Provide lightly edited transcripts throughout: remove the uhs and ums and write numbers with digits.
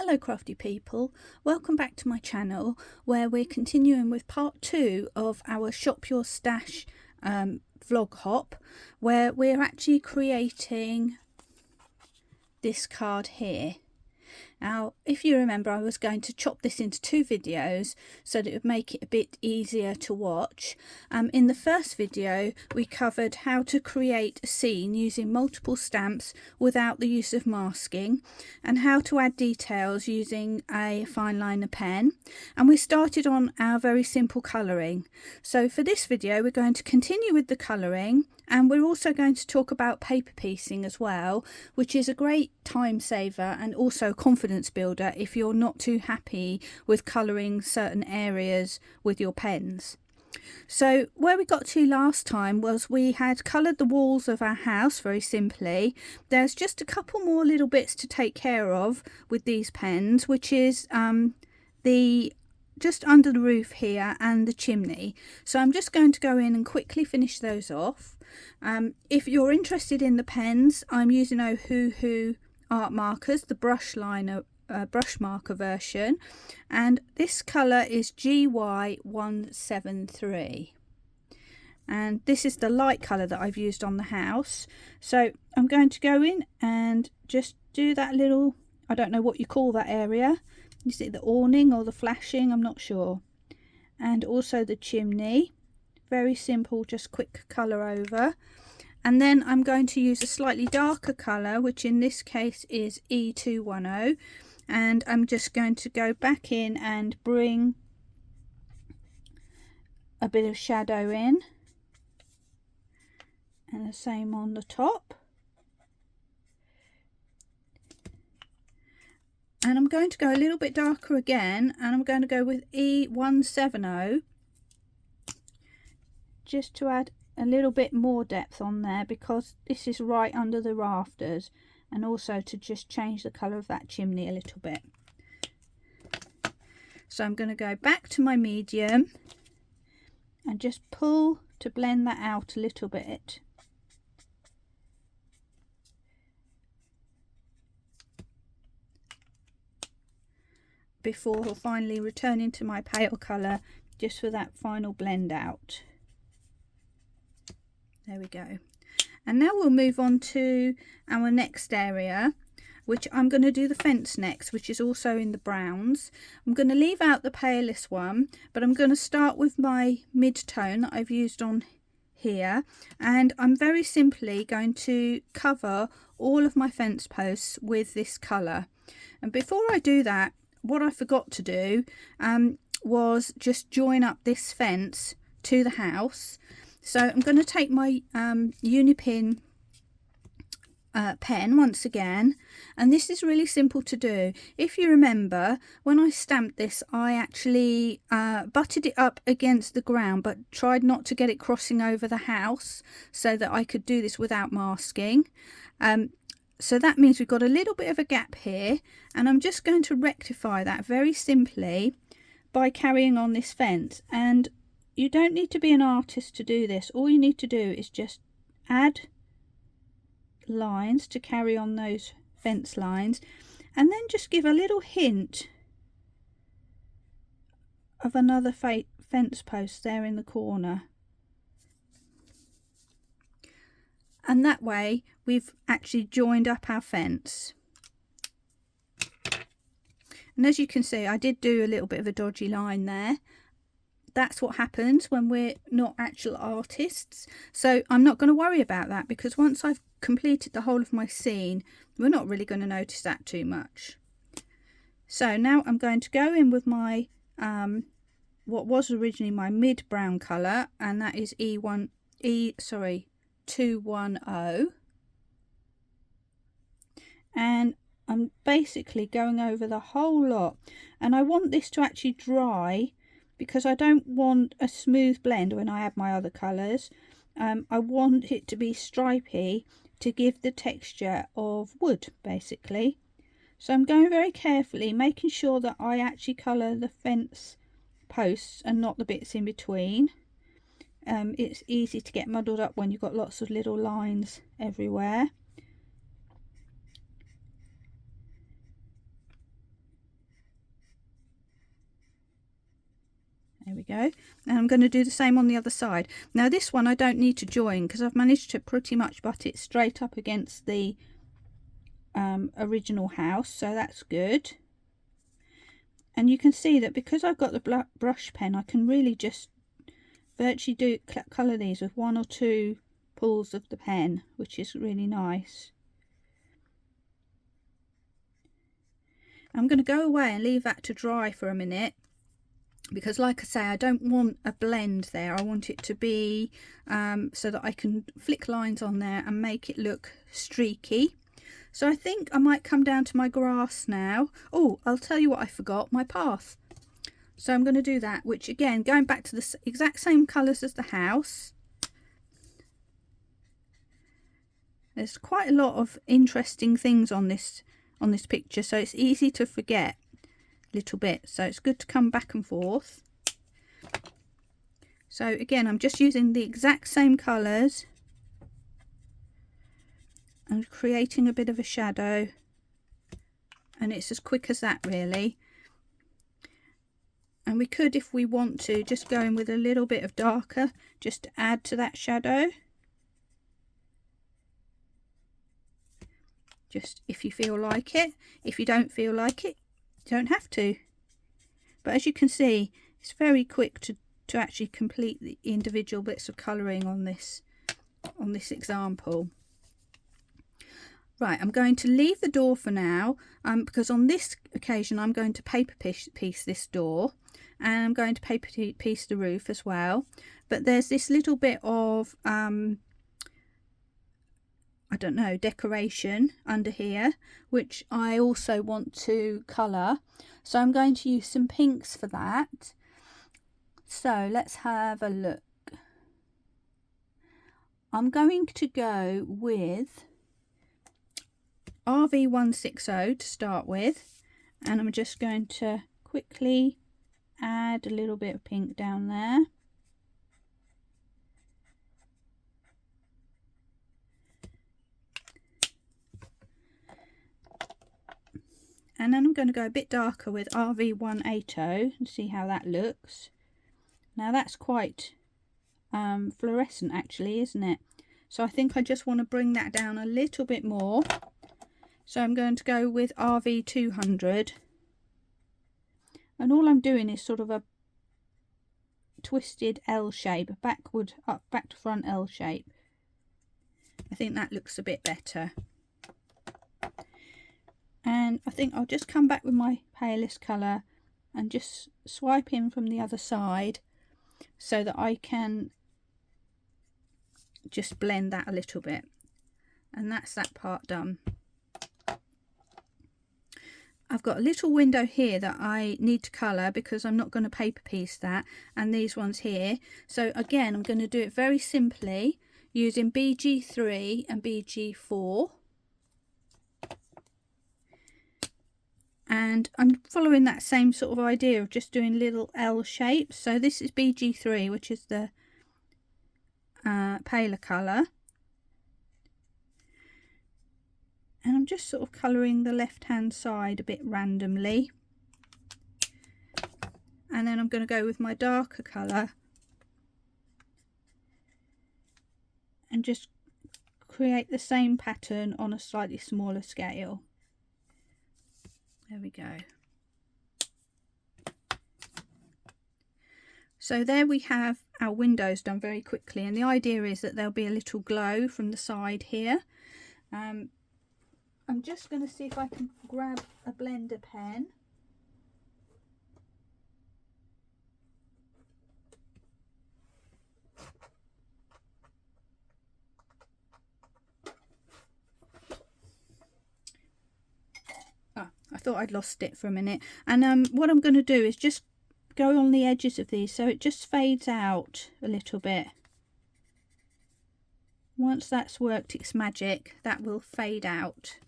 Hello crafty people, welcome back to my channel where we're continuing with part 2 of our Shop Your Stash vlog hop, where we're actually creating this card here. Now, if you remember, I was going to chop this into 2 videos so that it would make it a bit easier to watch. In the first video, we covered how to create a scene using multiple stamps without the use of masking, and how to add details using a fine liner pen. And we started on our very simple colouring. So for this video, we're going to continue with the colouring, and we're also going to talk about paper piecing as well, which is a great time saver and also confidence builder if you're not too happy with colouring certain areas with your pens. So where we got to last time was we had coloured the walls of our house very simply. There's just a couple more little bits to take care of with these pens, which is the just under the roof here and the chimney. So I'm just going to go in and quickly finish those off. If you're interested in the pens, I'm using Ohuhu art markers, the brush marker version, and this colour is GY173, and this is the light colour that I've used on the house. So I'm going to go in and just do that little, I don't know what you call that area, is it the awning or the flashing, I'm not sure, and also the chimney. Very simple, just quick colour over. And then I'm going to use a slightly darker colour, which in this case is E210, and I'm just going to go back in and bring a bit of shadow in, and the same on the top. And I'm going to go a little bit darker again, and I'm going to go with E170 just to add a little bit more depth on there, because this is right under the rafters, and also to just change the colour of that chimney a little bit. So I'm going to go back to my medium and just pull to blend that out a little bit. Before finally returning to my pale colour just for that final blend out. There we go. And now we'll move on to our next area, which I'm going to do the fence next, which is also in the browns. I'm going to leave out the palest one, but I'm going to start with my mid-tone that I've used on here, and I'm very simply going to cover all of my fence posts with this colour. And before I do that, what I forgot to do was just join up this fence to the house. So I'm going to take my Unipin pen once again, and this is really simple to do. If you remember, when I stamped this, I actually butted it up against the ground, but tried not to get it crossing over the house so that I could do this without masking. So that means we've got a little bit of a gap here, and I'm just going to rectify that very simply by carrying on this fence. And you don't need to be an artist to do this. All you need to do is just add lines to carry on those fence lines, and then just give a little hint of another fence post there in the corner. And that way we've actually joined up our fence. And as you can see, I did do a little bit of a dodgy line there. That's what happens when we're not actual artists. So I'm not going to worry about that, because once I've completed the whole of my scene, we're not really going to notice that too much. So now I'm going to go in with my what was originally my mid brown colour, and that is E210, and I'm basically going over the whole lot. And I want this to actually dry, because I don't want a smooth blend when I add my other colours. I want it to be stripy to give the texture of wood, basically. So I'm going very carefully, making sure that I actually colour the fence posts and not the bits in between. It's easy to get muddled up when you've got lots of little lines everywhere. go. And I'm going to do the same on the other side. Now this one I don't need to join because I've managed to pretty much butt it straight up against the original house, so that's good. And you can see that because I've got the brush pen, I can really just virtually colour these with 1 or 2 pulls of the pen, which is really nice. I'm going to go away and leave that to dry for a minute, because like I say, I don't want a blend there. I want it to be so that I can flick lines on there and make it look streaky. So I think I might come down to my grass now. Oh, I'll tell you what I forgot, my path. So I'm going to do that, which again, going back to the exact same colours as the house. There's quite a lot of interesting things on this picture, so it's easy to forget a little bit. So it's good to come back and forth. So again, I'm just using the exact same colours and creating a bit of a shadow, and it's as quick as that really. And we could, if we want to, just go in with a little bit of darker just to add to that shadow, just if you feel like it. If you don't feel like it, you don't have to. But as you can see, it's very quick to actually complete the individual bits of colouring on this example. Right, I'm going to leave the door for now, because on this occasion I'm going to paper piece this door, and I'm going to paper piece the roof as well. But there's this little bit of I don't know, decoration under here, which I also want to colour. So I'm going to use some pinks for that. So let's have a look. I'm going to go with RV160 to start with, and I'm just going to quickly add a little bit of pink down there. And then I'm going to go a bit darker with RV180 and see how that looks. Now that's quite fluorescent actually, isn't it? So I think I just want to bring that down a little bit more. So I'm going to go with RV200. And all I'm doing is sort of a twisted L shape, back to front L shape. I think that looks a bit better. And I think I'll just come back with my palest colour and just swipe in from the other side so that I can just blend that a little bit. And that's that part done. I've got a little window here that I need to colour because I'm not going to paper piece that, and these ones here. So again, I'm going to do it very simply using BG3 and BG4. And I'm following that same sort of idea of just doing little L shapes. So this is BG3, which is the paler colour. And I'm just sort of colouring the left hand side a bit randomly. And then I'm going to go with my darker colour and just create the same pattern on a slightly smaller scale. There we go. So there we have our windows done very quickly, and the idea is that there'll be a little glow from the side here. I'm just going to see if I can grab a blender pen. I thought I'd lost it for a minute. And what I'm going to do is just go on the edges of these so it just fades out a little bit. Once that's worked its magic, that will fade out.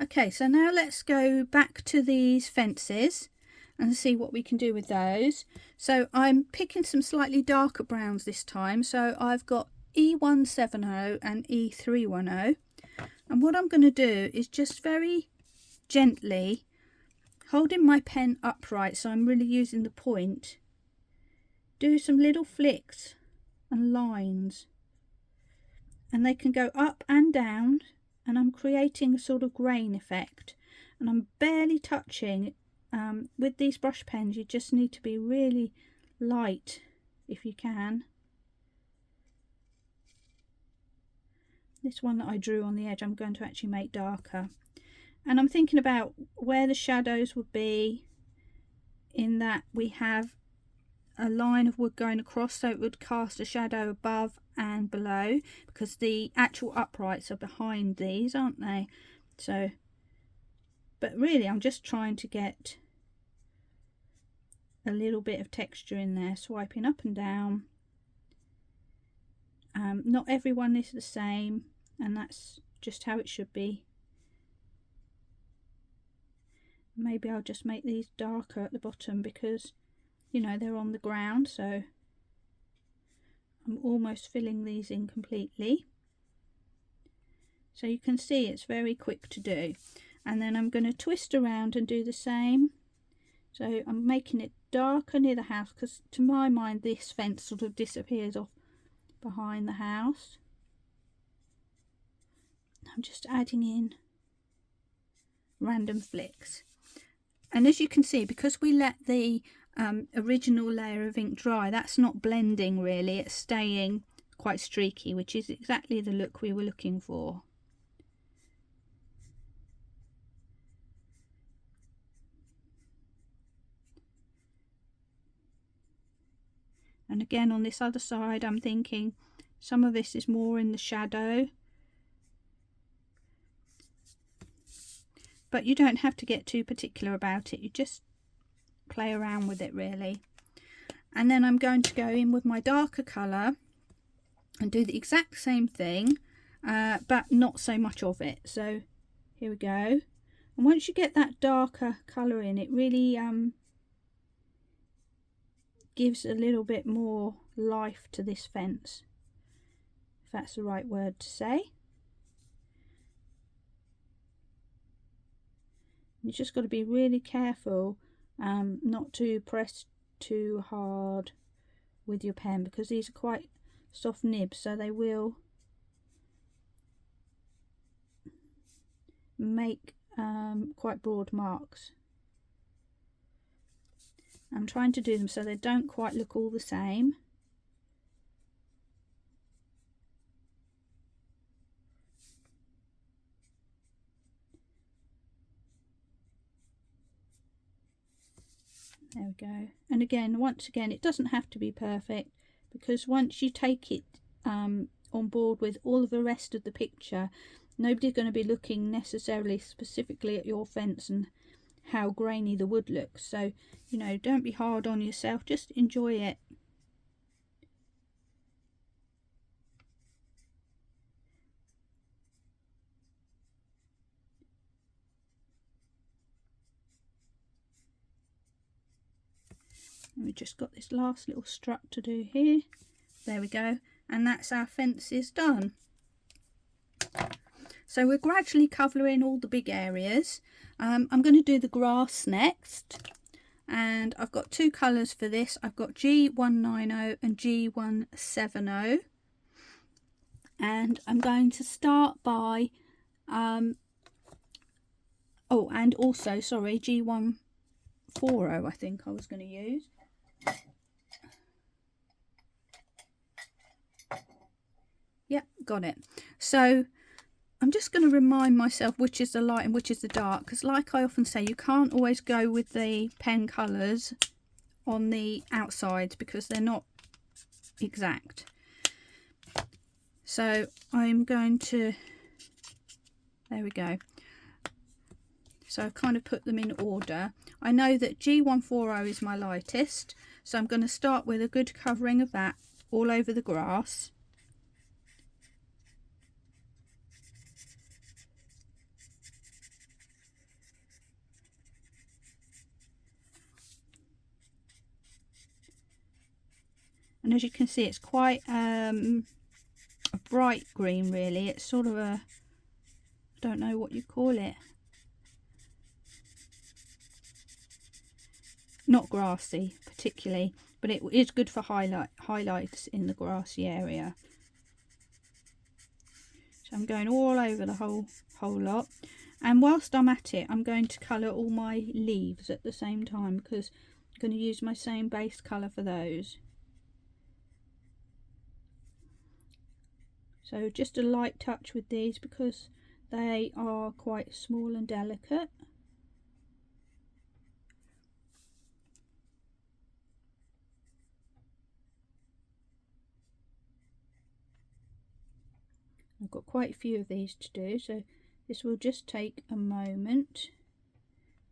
Okay, so now let's go back to these fences and see what we can do with those. So I'm picking some slightly darker browns this time. So I've got E170 and E310. And what I'm going to do is just very gently holding my pen upright so I'm really using the point, do some little flicks and lines, and they can go up and down, and I'm creating a sort of grain effect, and I'm barely touching. With these brush pens you just need to be really light if you can. This one that I drew on the edge I'm going to actually make darker, and I'm thinking about where the shadows would be, in that we have a line of wood going across, so it would cast a shadow above and below, because the actual uprights are behind these, aren't they? So, but really I'm just trying to get a little bit of texture in there, swiping up and down. Not everyone is the same, and that's just how it should be. Maybe I'll just make these darker at the bottom because, you know, they're on the ground, so I'm almost filling these in completely. So you can see it's very quick to do. And then I'm going to twist around and do the same. So I'm making it darker near the house, because to my mind this fence sort of disappears off behind the house. I'm just adding in random flicks. And as you can see, because we let the original layer of ink dry, that's not blending really, it's staying quite streaky, which is exactly the look we were looking for. And again on this other side I'm thinking some of this is more in the shadow, but you don't have to get too particular about it, you just play around with it really. And then I'm going to go in with my darker colour and do the exact same thing, but not so much of it. So here we go, and once you get that darker colour in, it really gives a little bit more life to this fence, if that's the right word to say. You just got to be really careful not to press too hard with your pen, because these are quite soft nibs, so they will make quite broad marks. I'm trying to do them so they don't quite look all the same. There we go. And again, once again, it doesn't have to be perfect, because once you take it on board with all of the rest of the picture, nobody's going to be looking necessarily specifically at your fence and how grainy the wood looks. So, you know, don't be hard on yourself, just enjoy it. And we've just got this last little strut to do here. There we go, and that's our fences done. So we're gradually covering all the big areas. I'm going to do the grass next, and I've got two colours for this. I've got G190 and G170, and I'm going to start by oh, and also, sorry, G140 I think I was going to use. Yep, got it. So I'm just going to remind myself which is the light and which is the dark, because like I often say, you can't always go with the pen colours on the outsides because they're not exact. So I'm going to, there we go. So I've kind of put them in order. I know that G140 is my lightest, so I'm going to start with a good covering of that all over the grass. And as you can see, it's quite a bright green really. It's sort of a, I don't know what you call it. not grassy particularly, but it is good for highlights in the grassy area. So I'm going all over the whole lot, and whilst I'm at it, I'm going to colour all my leaves at the same time, because I'm going to use my same base colour for those. So just a light touch with these because they are quite small and delicate. I've got quite a few of these to do, so this will just take a moment,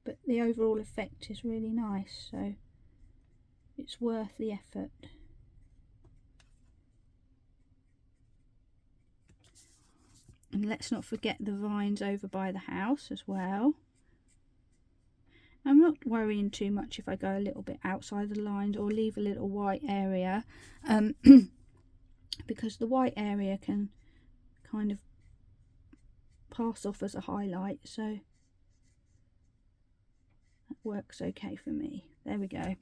but the overall effect is really nice, so it's worth the effort. And let's not forget the vines over by the house as well. I'm not worrying too much if I go a little bit outside the lines or leave a little white area, because the white area can kind of pass off as a highlight, so that works okay for me. There we go.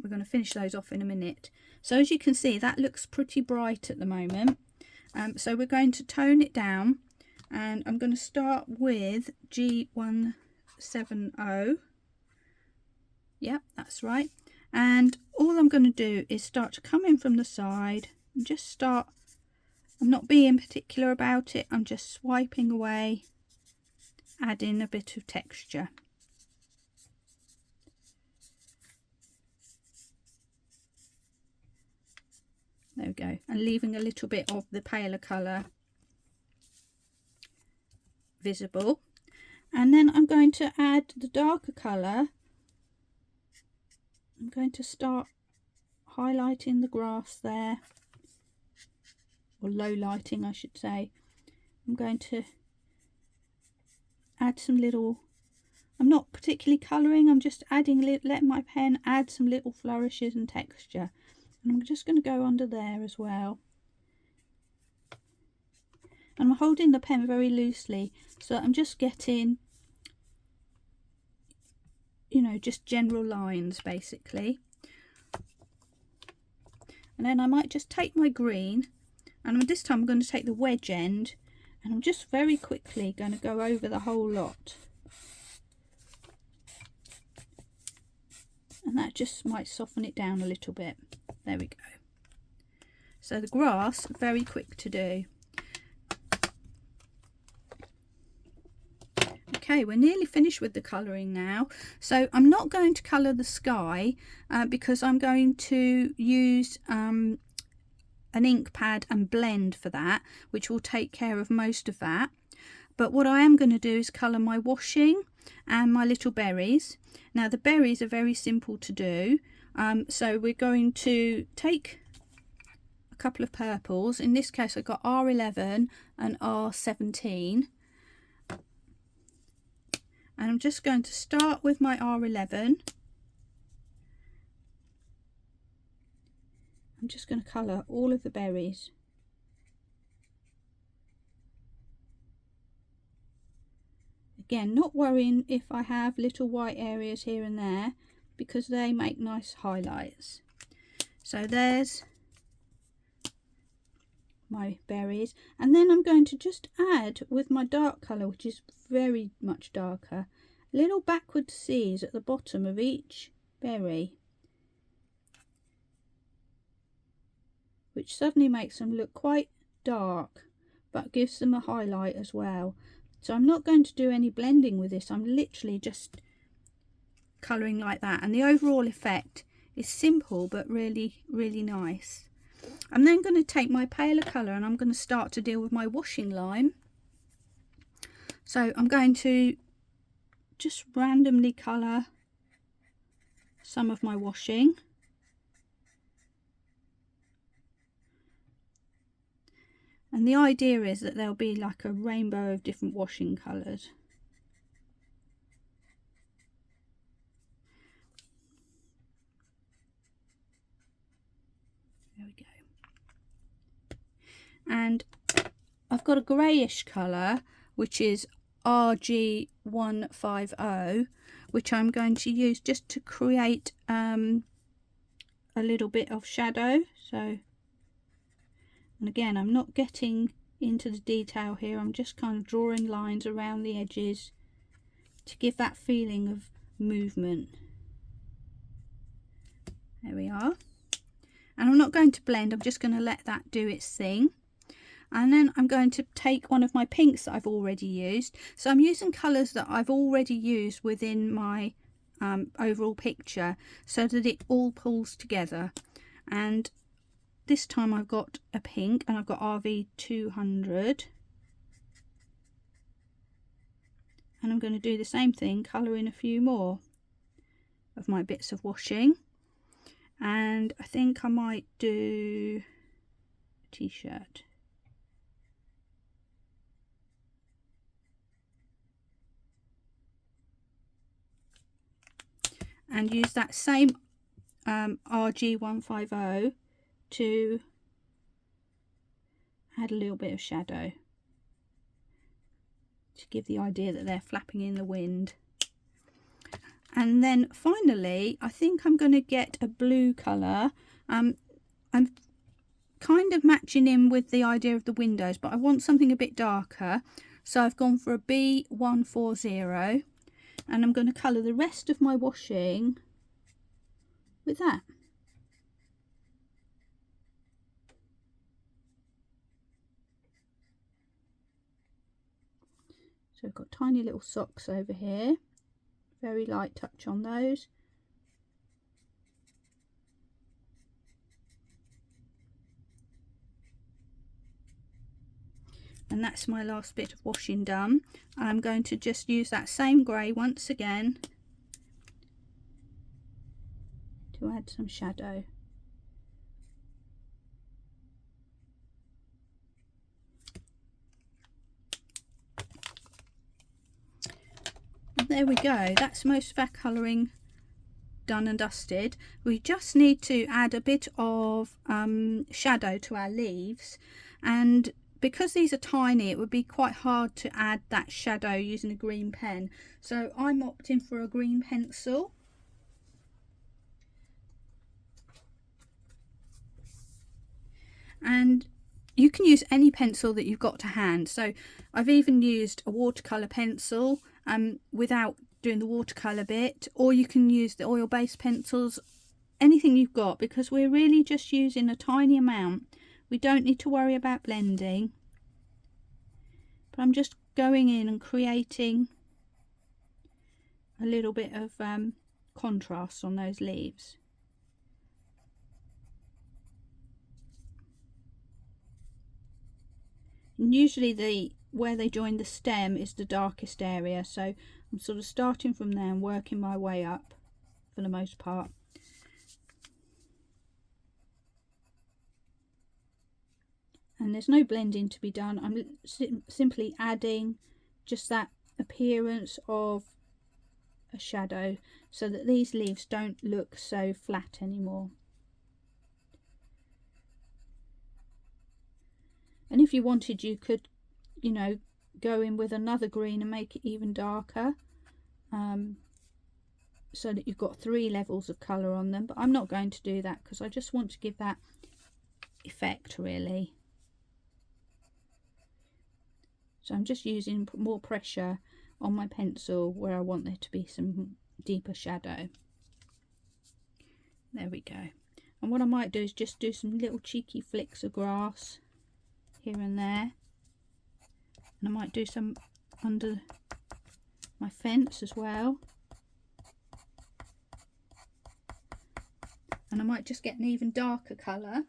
We're going to finish those off in a minute. So as you can see, that looks pretty bright at the moment. So we're going to tone it down, and I'm going to start with G170. Yep, that's right. And all I'm going to do is start to come in from the side and just start. I'm not being particular about it, I'm just swiping away, adding a bit of texture. There we go, and leaving a little bit of the paler colour visible. And then I'm going to add the darker colour. I'm going to start highlighting the grass there, or low lighting I should say. I'm going to add some little, I'm not particularly colouring, I'm just adding, letting my pen add some little flourishes and texture. And I'm just going to go under there as well. And I'm holding the pen very loosely, so I'm just getting, you know, just general lines basically. And then I might just take my green, and this time I'm going to take the wedge end, and I'm just very quickly going to go over the whole lot. And that just might soften it down a little bit. There we go. So the grass, very quick to do. Okay, we're nearly finished with the colouring now. So I'm not going to colour the sky because I'm going to use an ink pad and blend for that, which will take care of most of that. But what I am going to do is colour my washing and my little berries. Now the berries are very simple to do. So we're going to take a couple of purples. In this case I've got R11 and R17. And I'm just going to start with my R11. I'm just going to colour all of the berries. Again, not worrying if I have little white areas here and there, because they make nice highlights. So there's my berries, and then I'm going to just add with my dark colour, which is very much darker, little backward C's at the bottom of each berry, which suddenly makes them look quite dark but gives them a highlight as well. So I'm not going to do any blending with this, I'm literally just colouring like that, and the overall effect is simple but really nice. I'm then going to take my paler colour and I'm going to start to deal with my washing line. So I'm going to just randomly colour some of my washing. And the idea is that there'll be like a rainbow of different washing colours. There we go. And I've got a greyish colour, which is RG150, which I'm going to use just to create a little bit of shadow. So, and again, I'm not getting into the detail here, I'm just kind of drawing lines around the edges to give that feeling of movement. There we are. And I'm not going to blend, I'm just going to let that do its thing. And then I'm going to take one of my pinks that I've already used. So I'm using colours that I've already used within my overall picture so that it all pulls together. And this time I've got a pink and I've got RV200. And I'm going to do the same thing, colour in a few more of my bits of washing. And I think I might do a t-shirt. And use that same RG150 to add a little bit of shadow to give the idea that they're flapping in the wind. And then finally, I think I'm going to get a blue colour. I'm kind of matching in with the idea of the windows, but I want something a bit darker. So I've gone for a B140, and I'm going to colour the rest of my washing with that. So I've got tiny little socks over here, very light touch on those. And that's my last bit of washing done. I'm going to just use that same grey once again to add some shadow. And there we go, that's most of our colouring done and dusted. We just need to add a bit of shadow to our leaves, and because these are tiny it would be quite hard to add that shadow using a green pen, so I'm opting for a green pencil. And you can use any pencil that you've got to hand, so I've even used a watercolour pencil without doing the watercolour bit, or you can use the oil-based pencils, anything you've got, because we're really just using a tiny amount. We don't need to worry about blending, but I'm just going in and creating a little bit of contrast on those leaves. And usually where they join the stem is the darkest area, so I'm sort of starting from there and working my way up for the most part. And there's no blending to be done, I'm simply adding just that appearance of a shadow so that these leaves don't look so flat anymore. And if you wanted, you could, you know, go in with another green and make it even darker, so that you've got 3 levels of colour on them, but I'm not going to do that because I just want to give that effect really. So I'm just using more pressure on my pencil where I want there to be some deeper shadow. There we go. And what I might do is just do some little cheeky flicks of grass here and there, and I might do some under my fence as well, and I might just get an even darker colour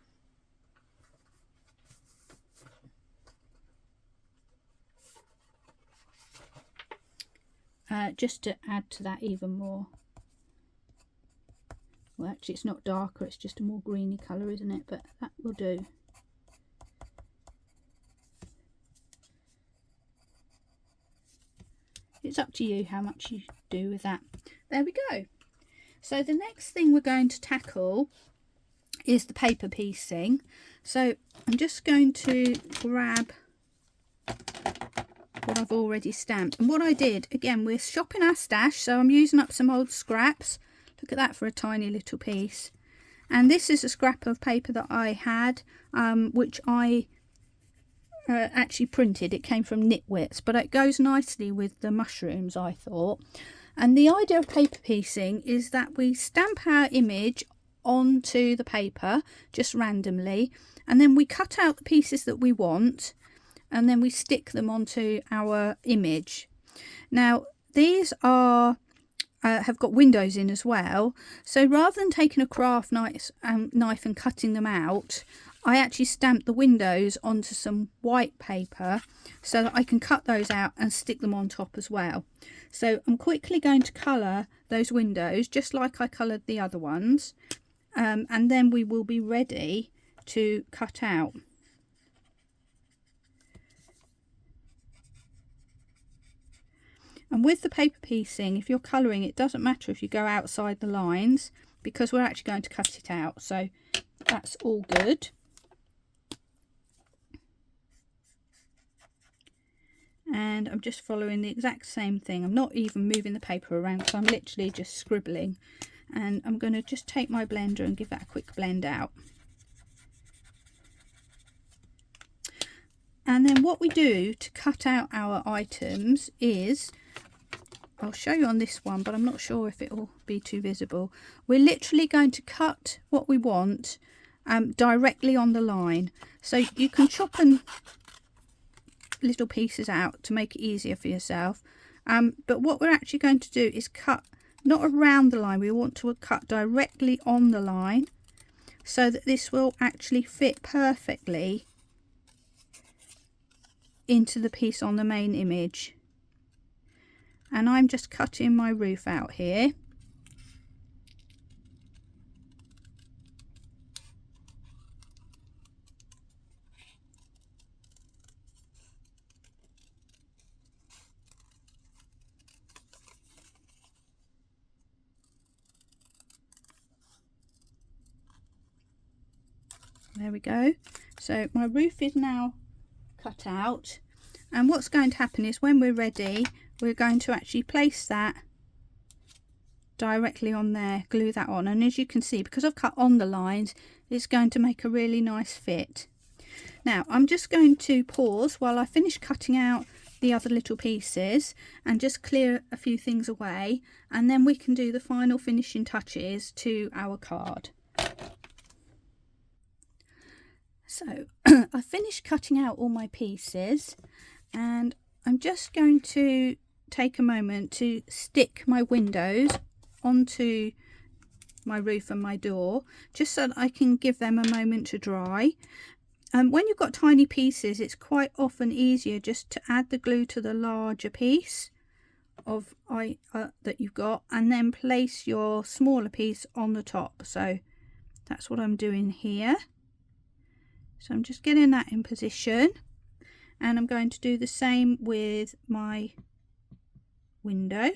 just to add to that even more. Well, actually it's not darker, it's just a more greeny colour, isn't it? But that will do. It's up to you how much you do with that. There we go. So the next thing we're going to tackle is the paper piecing. So I'm just going to grab what I've already stamped. And what I did, again, we're shopping our stash, so I'm using up some old scraps. Look at that for a tiny little piece. And this is a scrap of paper that I had, which I actually printed. It came from Knitwits, but it goes nicely with the mushrooms, I thought. And the idea of paper piecing is that we stamp our image onto the paper just randomly, and then we cut out the pieces that we want, and then we stick them onto our image. Now these are have got windows in as well, so rather than taking a craft knife and cutting them out, I actually stamped the windows onto some white paper so that I can cut those out and stick them on top as well. So I'm quickly going to colour those windows just like I coloured the other ones, and then we will be ready to cut out. And with the paper piecing, if you're colouring, it doesn't matter if you go outside the lines, because we're actually going to cut it out, so that's all good. And I'm just following the exact same thing. I'm not even moving the paper around, so I'm literally just scribbling. And I'm going to just take my blender and give that a quick blend out. And then what we do to cut out our items is, I'll show you on this one, but I'm not sure if it will be too visible. We're literally going to cut what we want directly on the line. So you can chop little pieces out to make it easier for yourself. But what we're actually going to do is cut not around the line. We want to cut directly on the line so that this will actually fit perfectly into the piece on the main image. And I'm just cutting my roof out here. There we go. So my roof is now cut out, and what's going to happen is when we're ready, we're going to actually place that directly on there, glue that on, and as you can see, because I've cut on the lines, it's going to make a really nice fit. Now I'm just going to pause while I finish cutting out the other little pieces and just clear a few things away, and then we can do the final finishing touches to our card. So I finished cutting out all my pieces, and I'm just going to take a moment to stick my windows onto my roof and my door, just so that I can give them a moment to dry. When you've got tiny pieces, it's quite often easier just to add the glue to the larger piece of that you've got, and then place your smaller piece on the top. So that's what I'm doing here. So I'm just getting that in position, and I'm going to do the same with my window.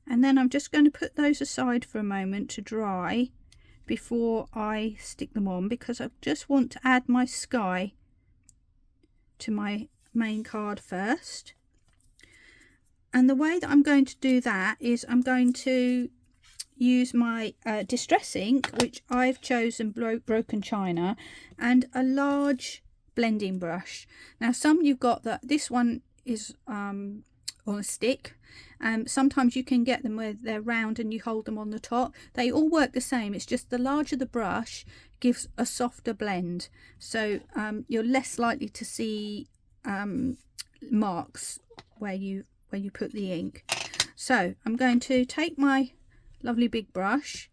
And then I'm just going to put those aside for a moment to dry before I stick them on, because I just want to add my sky to my main card first. And the way that I'm going to do that is I'm going to use my distress ink, which I've chosen broken china, and a large blending brush. Now some you've got that this one is on a stick, sometimes you can get them where they're round and you hold them on the top. They all work the same, it's just the larger the brush gives a softer blend, so you're less likely to see marks where you put the ink. So I'm going to take my lovely big brush,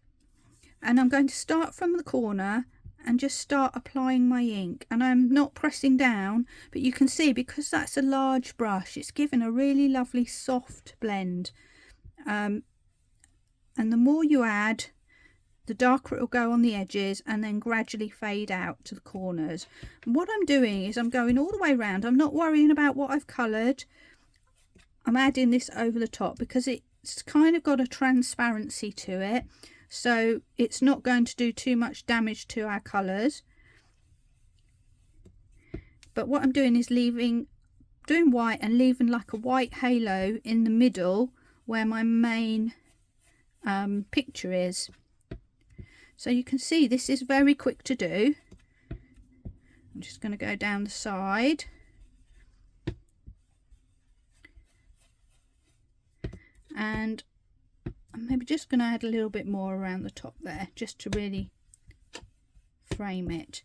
and I'm going to start from the corner and just start applying my ink, and I'm not pressing down, but you can see because that's a large brush, it's given a really lovely soft blend, and the more you add, the darker it will go on the edges and then gradually fade out to the corners. And what I'm doing is I'm going all the way around. I'm not worrying about what I've coloured. I'm adding this over the top because it's kind of got a transparency to it, so it's not going to do too much damage to our colours. But what I'm doing is doing white and leaving like a white halo in the middle where my main picture is. So you can see this is very quick to do. I'm just going to go down the side. And I'm maybe just going to add a little bit more around the top there, just to really frame it.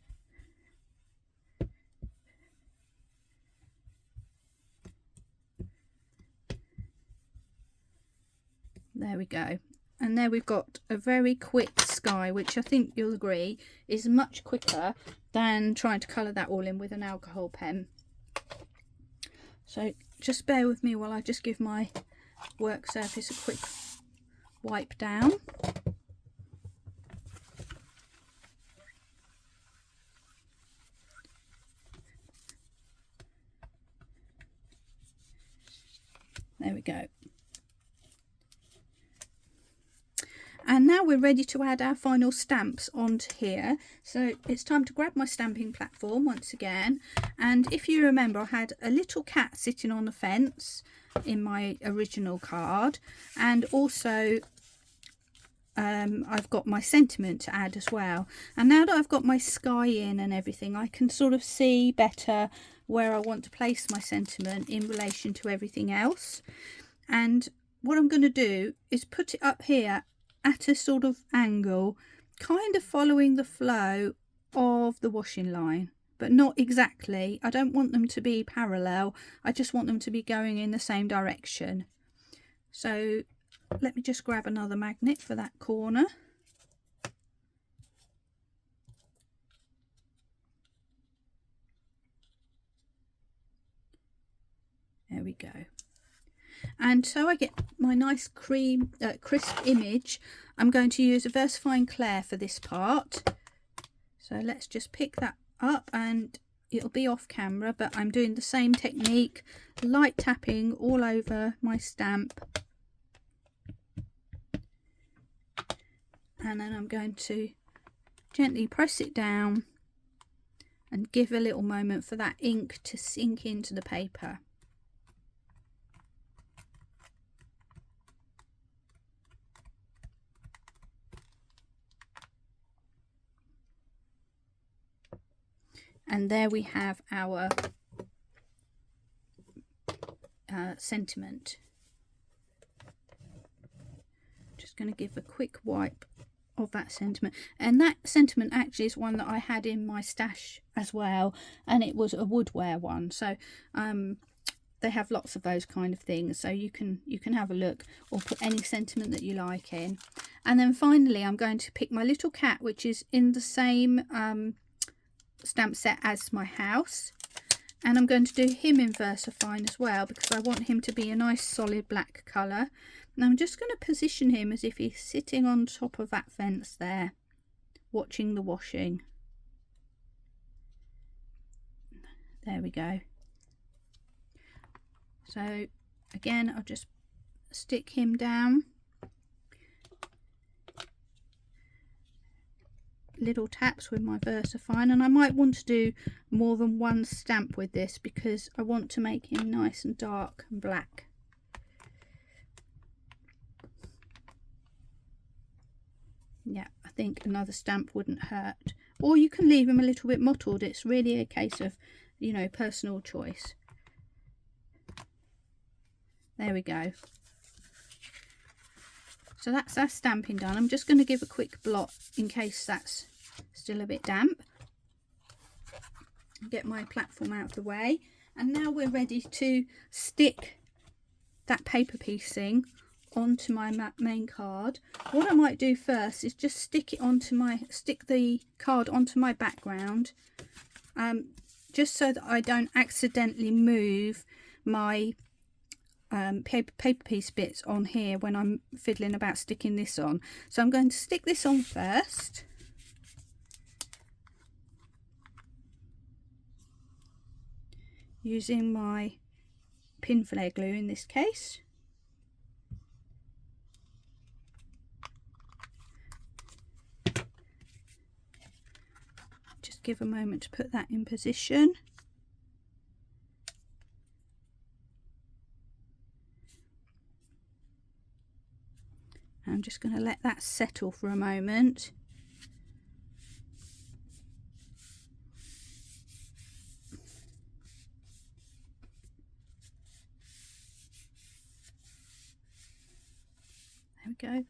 There we go. And there we've got a very quick sky, which I think you'll agree is much quicker than trying to colour that all in with an alcohol pen. So just bear with me while I just give my work surface a quick wipe down. There we go. And now we're ready to add our final stamps onto here. So it's time to grab my stamping platform once again. And if you remember, I had a little cat sitting on the fence in my original card. And also I've got my sentiment to add as well. And now that I've got my sky in and everything, I can sort of see better where I want to place my sentiment in relation to everything else. And what I'm going to do is put it up here at a sort of angle, kind of following the flow of the washing line, but not exactly. I don't want them to be parallel, I just want them to be going in the same direction. So let me just grab another magnet for that corner. There we go. And so I get my nice crisp image, I'm going to use a VersaFine Clair for this part. So let's just pick that up, and it'll be off camera, but I'm doing the same technique, light tapping all over my stamp. And then I'm going to gently press it down and give a little moment for that ink to sink into the paper. And there we have our sentiment. Just going to give a quick wipe of that sentiment, and that sentiment actually is one that I had in my stash as well, and it was a woodware one. So they have lots of those kind of things, so you can have a look or put any sentiment that you like in. And then finally I'm going to pick my little cat, which is in the same stamp set as my house, and I'm going to do him in VersaFine as well, because I want him to be a nice solid black colour. And I'm just going to position him as if he's sitting on top of that fence there, watching the washing. There we go. So again, I'll just stick him down. Little taps with my VersaFine, and I might want to do more than one stamp with this because I want to make him nice and dark and black. Yeah, I think another stamp wouldn't hurt, or you can leave him a little bit mottled. It's really a case of, you know, personal choice. There we go. So that's our stamping done. I'm just going to give a quick blot in case that's still a bit damp. Get my platform out of the way, and now we're ready to stick that paper piecing onto my main card. What I might do first is just stick the card onto my background, just so that I don't accidentally move my paper piece bits on here when I'm fiddling about sticking this on. So I'm going to stick this on first. Using my pin flare glue in this case. Just give a moment to put that in position. I'm just going to let that settle for a moment. There we go.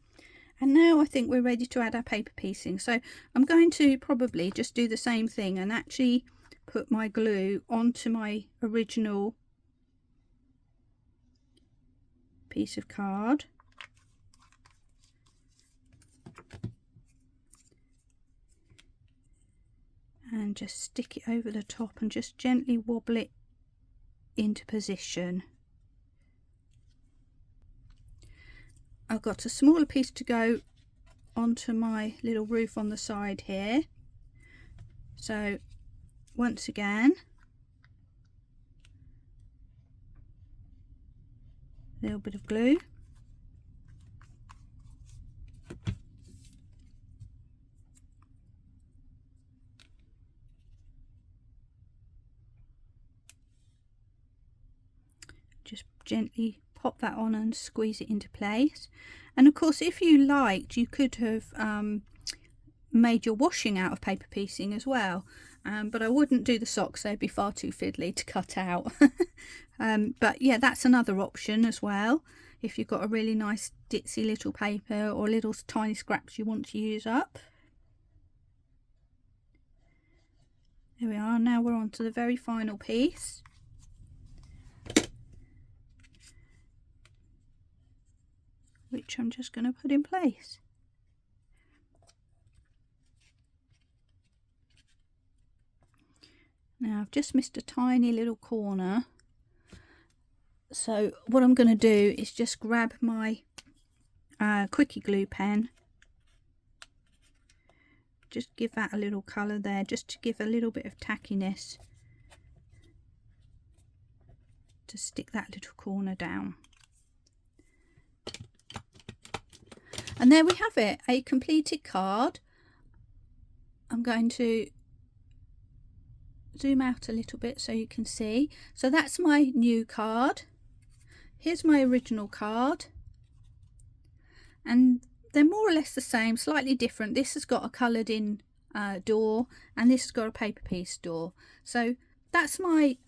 And now I think we're ready to add our paper piecing. So I'm going to probably just do the same thing and actually put my glue onto my original piece of card. And just stick it over the top and just gently wobble it into position. I've got a smaller piece to go onto my little roof on the side here. So once again, a little bit of glue. Just gently pop that on and squeeze it into place. And of course, if you liked, you could have made your washing out of paper piecing as well, but I wouldn't do the socks, they'd be far too fiddly to cut out. But yeah, that's another option as well, if you've got a really nice ditzy little paper or little tiny scraps you want to use up. There we are. Now we're on to the very final piece. Which I'm just going to put in place. Now I've just missed a tiny little corner, so what I'm going to do is just grab my quickie glue pen, just give that a little colour there, just to give a little bit of tackiness to stick that little corner down. And there we have it, a completed card. I'm going to zoom out a little bit so you can see. So that's my new card. Here's my original card. And they're more or less the same, slightly different. This has got a coloured in door and this has got a paper piece door. So that's my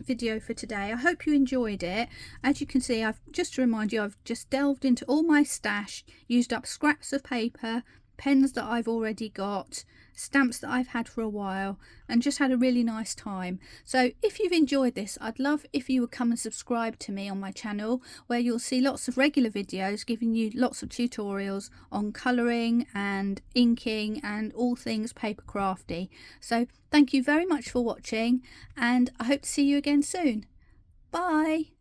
video for today. I hope you enjoyed it. As you can see, just to remind you, I've just delved into all my stash, used up scraps of paper, pens that I've already got, stamps that I've had for a while, and just had a really nice time. So if you've enjoyed this, I'd love if you would come and subscribe to me on my channel, where you'll see lots of regular videos giving you lots of tutorials on colouring and inking and all things paper crafty. So thank you very much for watching, and I hope to see you again soon. Bye.